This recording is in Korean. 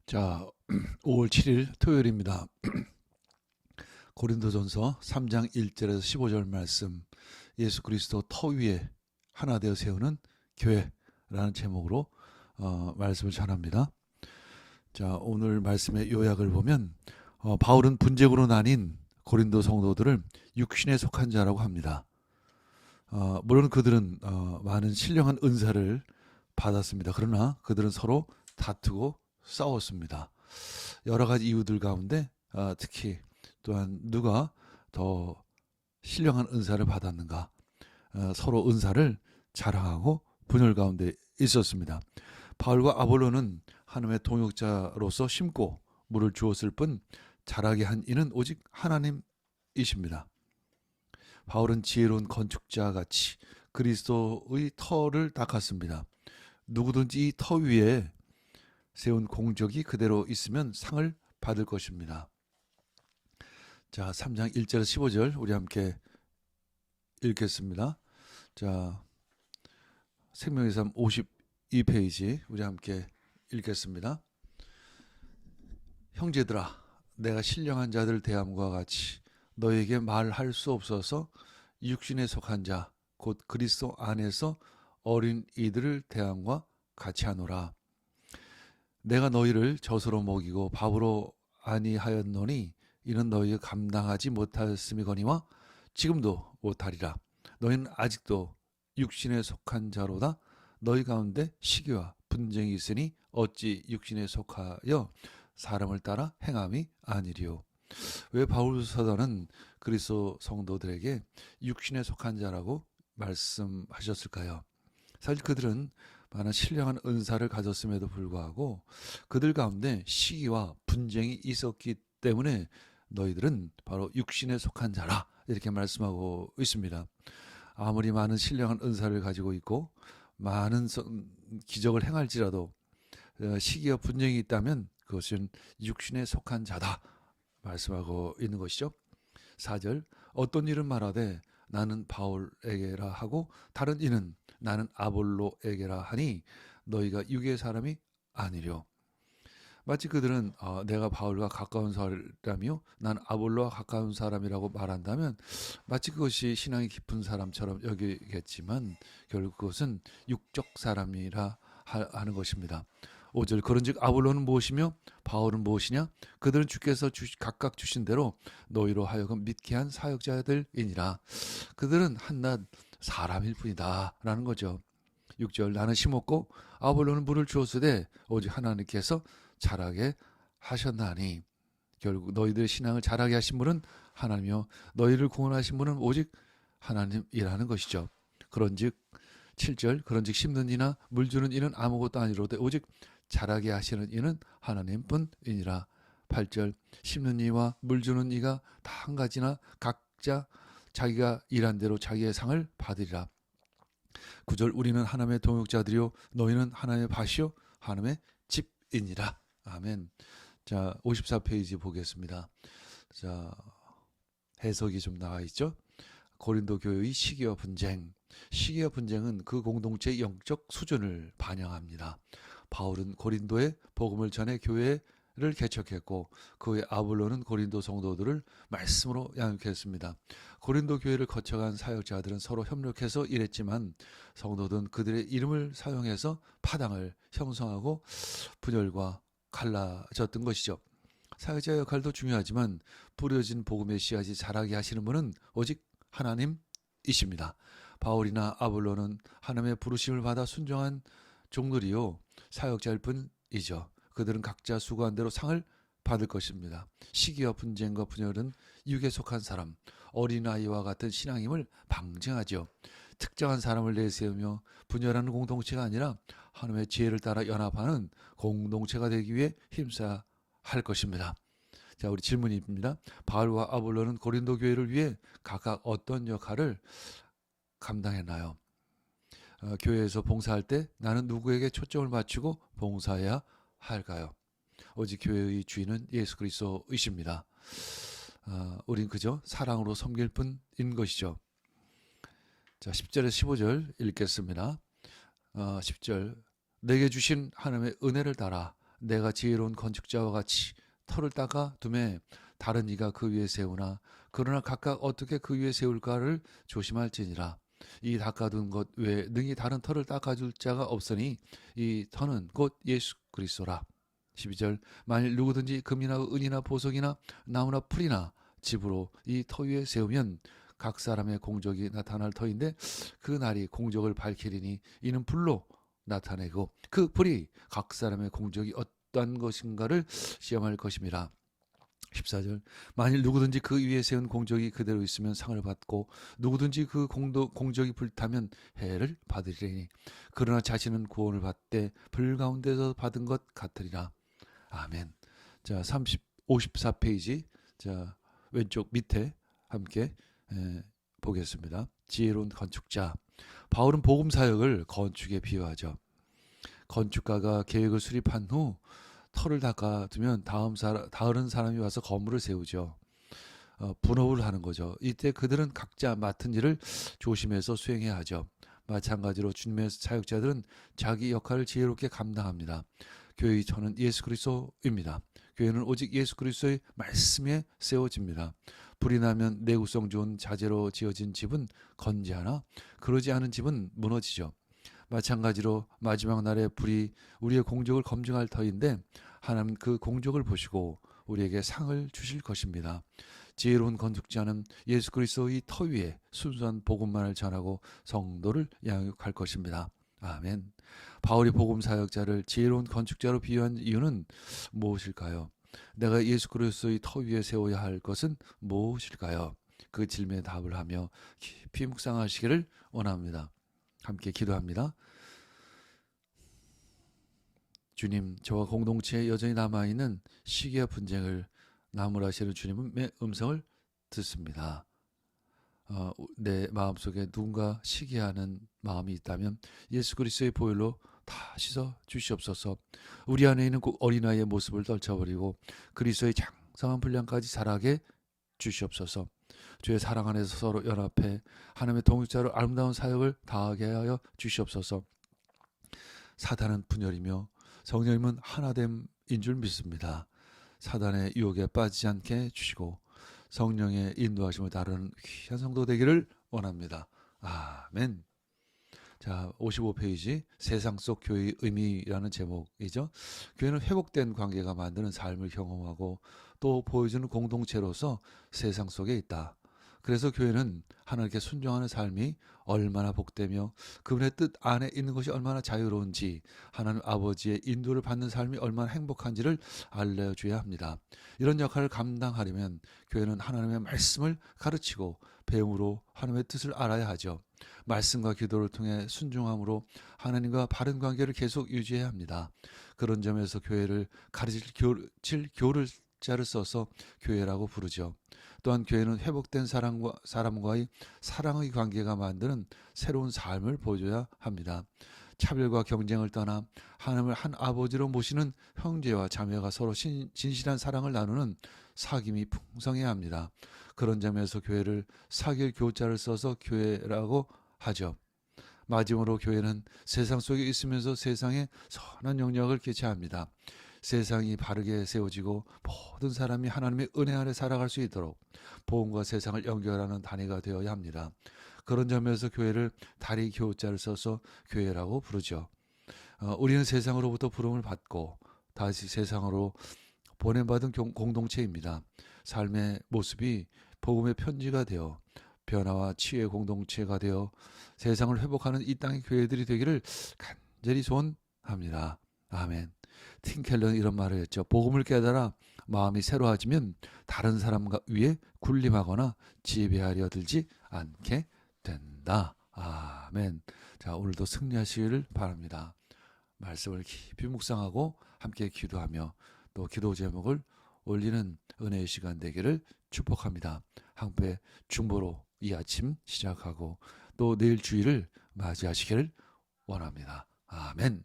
자, 5월 7일 토요일입니다. 고린도전서 3장 1절에서 15절 말씀, 예수 그리스도 터 위에 하나 되어 세우는 교회라는 제목으로 말씀을 전합니다. 자, 오늘 말씀의 요약을 보면 바울은 분쟁으로 나뉜 고린도 성도들을 육신에 속한 자라고 합니다. 물론 그들은 많은 신령한 은사를 받았습니다. 그러나 그들은 서로 다투고 싸웠습니다. 여러 가지 이유들 가운데 특히 또한 누가 더 신령한 은사를 받았는가, 서로 은사를 자랑하고 분열 가운데 있었습니다. 바울과 아볼로는 하나님의 동역자로서 심고 물을 주었을 뿐 자라게 한 이는 오직 하나님이십니다. 바울은 지혜로운 건축자 같이 그리스도의 터를 닦았습니다. 누구든지 이 터 위에 세운 공적이 그대로 있으면 상을 받을 것입니다. 자, 3장 1절에서 15절 우리 함께 읽겠습니다. 자, 생명의 삶 52페이지 우리 함께 읽겠습니다. 형제들아, 내가 신령한 자들 대함과 같이 너에게 말할 수 없어서 육신에 속한 자, 곧 그리스도 안에서 어린 이들을 대함과 같이 하노라. 내가 너희를 젖으로 먹이고 밥으로 아니하였노니 이는 너희가 감당하지 못하였음이거니와 지금도 못하리라. 너희는 아직도 육신에 속한 자로다. 너희 가운데 시기와 분쟁이 있으니 어찌 육신에 속하여 사람을 따라 행함이 아니리요. 왜 바울 사도는 그리스도 성도들에게 육신에 속한 자라고 말씀하셨을까요? 사실 그들은 많은 신령한 은사를 가졌음에도 불구하고 그들 가운데 시기와 분쟁이 있었기 때문에 너희들은 바로 육신에 속한 자라 이렇게 말씀하고 있습니다. 아무리 많은 신령한 은사를 가지고 있고 많은 기적을 행할지라도 시기와 분쟁이 있다면 그것은 육신에 속한 자다 말씀하고 있는 것이죠. 4절 어떤 일은 말하되 나는 바울에게라 하고 다른 이는 나는 아볼로에게라 하니 너희가 육의 사람이 아니려. 마치 그들은 내가 바울과 가까운 사람이요 난 아볼로와 가까운 사람이라고 말한다면 마치 그것이 신앙이 깊은 사람처럼 여기겠지만 결국 그것은 육적 사람이라 하는 것입니다. 5절 그런즉 아볼로는 무엇이며 바울은 무엇이냐 그들은 주께서 각각 주신 대로 너희로 하여금 믿게 한 사역자들이니라. 그들은 한낱 사람일 뿐이다 라는 거죠. 6절 나는 심었고 아볼로는 물을 주었으되 오직 하나님께서 자라게 하셨나니. 결국 너희들의 신앙을 자라게 하신 분은 하나님이요 너희를 구원하신 분은 오직 하나님이라는 것이죠. 그런즉 7절 그런즉 심는 이나 물 주는 이는 아무것도 아니로되 오직 자라게 하시는 이는 하나님뿐이니라. 8절 심는 이와 물 주는 이가 다 한 가지나 각자 자기가 일한 대로 자기의 상을 받으리라. 9절 우리는 하나님의 동역자들이요 너희는 하나님의 밭이요 하나님의 집이니라. 아멘. 자, 54페이지 보겠습니다. 자, 해석이 좀 나와 있죠. 고린도 교회의 시기와 분쟁. 시기와 분쟁은 그 공동체의 영적 수준을 반영합니다. 바울은 고린도에 복음을 전해 교회를 개척했고 그 후에 아볼로는 고린도 성도들을 말씀으로 양육했습니다. 고린도 교회를 거쳐간 사역자들은 서로 협력해서 일했지만 성도들은 그들의 이름을 사용해서 파당을 형성하고 분열과 갈라졌던 것이죠. 사역자 역할도 중요하지만 뿌려진 복음의 씨앗이 자라게 하시는 분은 오직 하나님이십니다. 바울이나 아볼로는 하나님의 부르심을 받아 순종한 종들이요 사역자일 뿐이죠. 그들은 각자 수고한 대로 상을 받을 것입니다. 시기와 분쟁과 분열은 육에 속한 사람, 어린아이와 같은 신앙임을 방증하죠. 특정한 사람을 내세우며 분열하는 공동체가 아니라 하나님의 지혜를 따라 연합하는 공동체가 되기 위해 힘써야 할 것입니다. 자, 우리 질문입니다. 바울과 아볼로는 고린도 교회를 위해 각각 어떤 역할을 감당했나요? 교회에서 봉사할 때 나는 누구에게 초점을 맞추고 봉사해야 할까요? 오직 교회의 주인은 예수 그리스도이십니다. 우린 그저 사랑으로 섬길 뿐인 것이죠. 자, 10절에서 15절 읽겠습니다. 10절 내게 주신 하나님의 은혜를 따라 내가 지혜로운 건축자와 같이 터를 닦아 두매 다른 이가 그 위에 세우나 그러나 각각 어떻게 그 위에 세울까를 조심할지니라. 이 닦아둔 것 외에 능히 다른 터를 닦아줄 자가 없으니 이 터는 곧 예수 그리스도라. 12절 만일 누구든지 금이나 은이나 보석이나 나무나 풀이나 집으로 이 터 위에 세우면 각 사람의 공적이 나타날 터인데 그 날이 공적을 밝히리니 이는 불로 나타내고 그 불이 각 사람의 공적이 어떠한 것인가를 시험할 것임이라. 14절 만일 누구든지 그 위에 세운 공적이 그대로 있으면 상을 받고 누구든지 그 공적이 불타면 해를 받으리니 그러나 자신은 구원을 받되 불 가운데서 받은 것 같으리라. 아멘. 자, 54페이지 자 왼쪽 밑에 함께 보겠습니다. 지혜로운 건축자. 바울은 복음 사역을 건축에 비유하죠. 건축가가 계획을 수립한 후 터를 닦아두면 다른 사람이 와서 건물을 세우죠. 분업을 하는 거죠. 이때 그들은 각자 맡은 일을 조심해서 수행해야 하죠. 마찬가지로 주님의 사역자들은 자기 역할을 지혜롭게 감당합니다. 교회의 터는 예수 그리스도입니다. 교회는 오직 예수 그리스도의 말씀에 세워집니다. 불이 나면 내구성 좋은 자재로 지어진 집은 건재하나 그러지 않은 집은 무너지죠. 마찬가지로 마지막 날에 불이 우리의 공적을 검증할 터인데 하나님 그 공적을 보시고 우리에게 상을 주실 것입니다. 지혜로운 건축자는 예수 그리스도의 터 위에 순수한 복음만을 전하고 성도를 양육할 것입니다. 아멘. 바울이 복음 사역자를 지혜로운 건축자로 비유한 이유는 무엇일까요? 내가 예수 그리스도의 터 위에 세워야 할 것은 무엇일까요? 그 질문에 답을 하며 깊이 묵상하시기를 원합니다. 함께 기도합니다. 주님, 저와 공동체에 여전히 남아있는 시기와 분쟁을 나무라시는 주님의 음성을 듣습니다. 내 마음속에 누군가 시기하는 마음이 있다면 예수 그리스도의 보혈로 다 씻어 주시옵소서. 우리 안에 있는 어린아이의 모습을 떨쳐버리고 그리스도의 장성한 분량까지 자라게 주시옵소서. 주의 사랑 안에서 서로 연합해 하나님의 동역자로 아름다운 사역을 다하게 하여 주시옵소서. 사단은 분열이며 성령님은 하나됨인 줄 믿습니다. 사단의 유혹에 빠지지 않게 해주시고 성령의 인도하심을 따르는 귀한 성도 되기를 원합니다. 아멘. 자, 55페이지 세상 속 교회의 의미라는 제목이죠. 교회는 회복된 관계가 만드는 삶을 경험하고 또 보여주는 공동체로서 세상 속에 있다. 그래서 교회는 하나님께 순종하는 삶이 얼마나 복되며 그분의 뜻 안에 있는 것이 얼마나 자유로운지 하나님 아버지의 인도를 받는 삶이 얼마나 행복한지를 알려줘야 합니다. 이런 역할을 감당하려면 교회는 하나님의 말씀을 가르치고 배움으로 하나님의 뜻을 알아야 하죠. 말씀과 기도를 통해 순종함으로 하나님과 바른 관계를 계속 유지해야 합니다. 그런 점에서 교회를 가르칠 교를자를 써서 교회라고 부르죠. 또한 교회는 회복된 사람과의 사랑의 관계가 만드는 새로운 삶을 보여줘야 합니다. 차별과 경쟁을 떠나 하나님을 한 아버지로 모시는 형제와 자매가 서로 진실한 사랑을 나누는 사귐이 풍성해야 합니다. 그런 점에서 교회를 사귈 교자를 써서 교회라고 하죠. 마지막으로 교회는 세상 속에 있으면서 세상에 선한 영향을 끼쳐야 합니다. 세상이 바르게 세워지고 모든 사람이 하나님의 은혜 아래 살아갈 수 있도록 복음과 세상을 연결하는 단위가 되어야 합니다. 그런 점에서 교회를 다리 교자를 써서 교회라고 부르죠. 우리는 세상으로부터 부름을 받고 다시 세상으로 보냄받은 공동체입니다. 삶의 모습이 복음의 편지가 되어 변화와 치유의 공동체가 되어 세상을 회복하는 이 땅의 교회들이 되기를 간절히 소원합니다. 아멘. 팀 켈러는 이런 말을 했죠. 복음을 깨달아 마음이 새로워지면 다른 사람과 위에 군림하거나 지배하려 들지 않게 된다. 아멘. 자, 오늘도 승리하시기를 바랍니다. 말씀을 깊이 묵상하고 함께 기도하며 또 기도 제목을 올리는 은혜의 시간 되기를 축복합니다. 한배 중보로 이 아침 시작하고 또 내일 주일을 맞이하시기를 원합니다. 아멘.